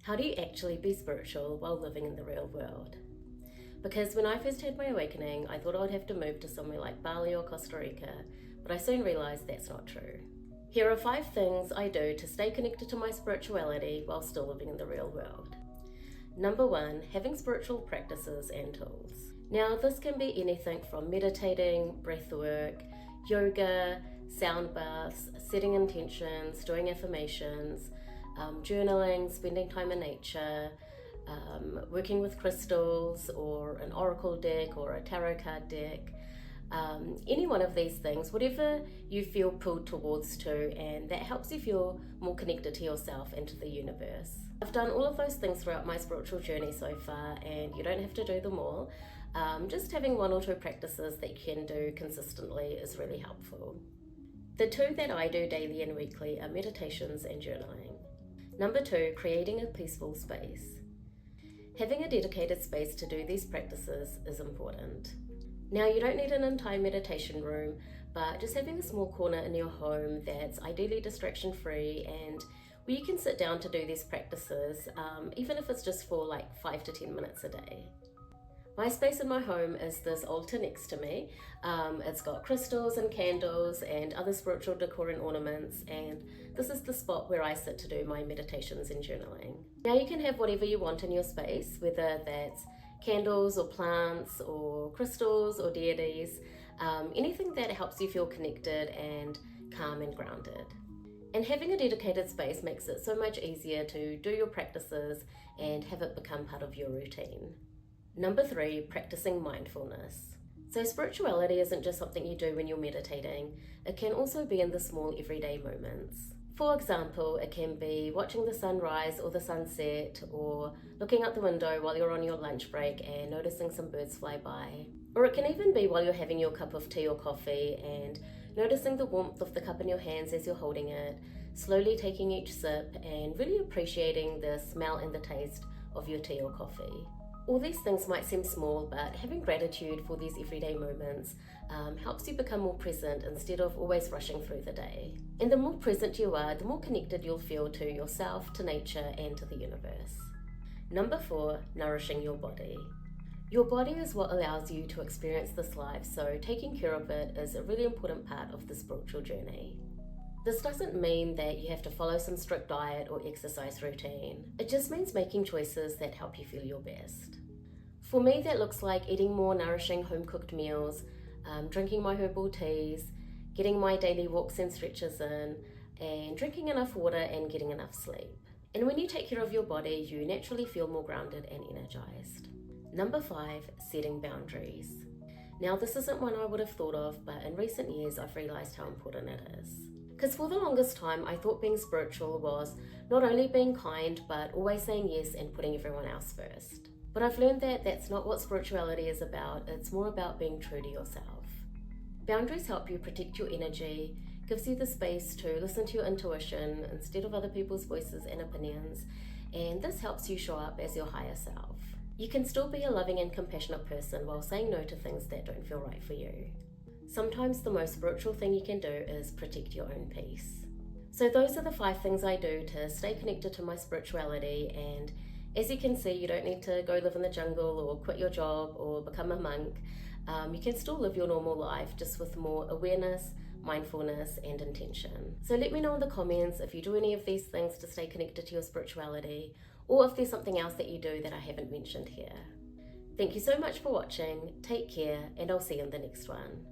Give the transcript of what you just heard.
How do you actually be spiritual while living in the real world? Because when I first had my awakening, I thought I would have to move to somewhere like Bali or Costa Rica, but I soon realized that's not true. Here are 5 things I do to stay connected to my spirituality while still living in the real world. Number 1, having spiritual practices and tools. Now, this can be anything from meditating, breathwork, yoga, sound baths, setting intentions, doing affirmations, journaling, spending time in nature, working with crystals or an oracle deck or a tarot card deck. Any one of these things, whatever you feel pulled towards to, and that helps you feel more connected to yourself and to the universe. I've done all of those things throughout my spiritual journey so far, and you don't have to do them all. Just having 1 or 2 practices that you can do consistently is really helpful. The 2 that I do daily and weekly are meditations and journaling. Number 2, creating a peaceful space. Having a dedicated space to do these practices is important. Now, you don't need an entire meditation room, but just having a small corner in your home that's ideally distraction-free and where you can sit down to do these practices, even if it's just for like 5 to 10 minutes a day. My space in my home is this altar next to me. It's got crystals and candles and other spiritual decor and ornaments, and this is the spot where I sit to do my meditations and journaling. Now, you can have whatever you want in your space, whether that's candles or plants or crystals or deities, anything that helps you feel connected and calm and grounded. And having a dedicated space makes it so much easier to do your practices and have it become part of your routine. Number 3, practicing mindfulness. So spirituality isn't just something you do when you're meditating, it can also be in the small everyday moments. For example, it can be watching the sunrise or the sunset, or looking out the window while you're on your lunch break and noticing some birds fly by. Or it can even be while you're having your cup of tea or coffee and noticing the warmth of the cup in your hands as you're holding it, slowly taking each sip and really appreciating the smell and the taste of your tea or coffee. All these things might seem small, but having gratitude for these everyday moments helps you become more present instead of always rushing through the day. And the more present you are, the more connected you'll feel to yourself, to nature, and to the universe. Number 4, nourishing your body. Your body is what allows you to experience this life, so taking care of it is a really important part of the spiritual journey. This doesn't mean that you have to follow some strict diet or exercise routine. It just means making choices that help you feel your best. For me, that looks like eating more nourishing home-cooked meals, drinking my herbal teas, getting my daily walks and stretches in, and drinking enough water and getting enough sleep. And when you take care of your body, you naturally feel more grounded and energized. Number 5, setting boundaries. Now, this isn't one I would have thought of, but in recent years, I've realized how important it is. Because for the longest time, I thought being spiritual was not only being kind, but always saying yes and putting everyone else first. But I've learned that that's not what spirituality is about. It's more about being true to yourself. Boundaries help you protect your energy, gives you the space to listen to your intuition instead of other people's voices and opinions, and this helps you show up as your higher self. You can still be a loving and compassionate person while saying no to things that don't feel right for you. Sometimes the most spiritual thing you can do is protect your own peace. So those are the 5 things I do to stay connected to my spirituality, and as you can see, you don't need to go live in the jungle or quit your job or become a monk. You can still live your normal life, just with more awareness, mindfulness, and intention. So let me know in the comments if you do any of these things to stay connected to your spirituality, or if there's something else that you do that I haven't mentioned here. Thank you so much for watching, take care, and I'll see you in the next one.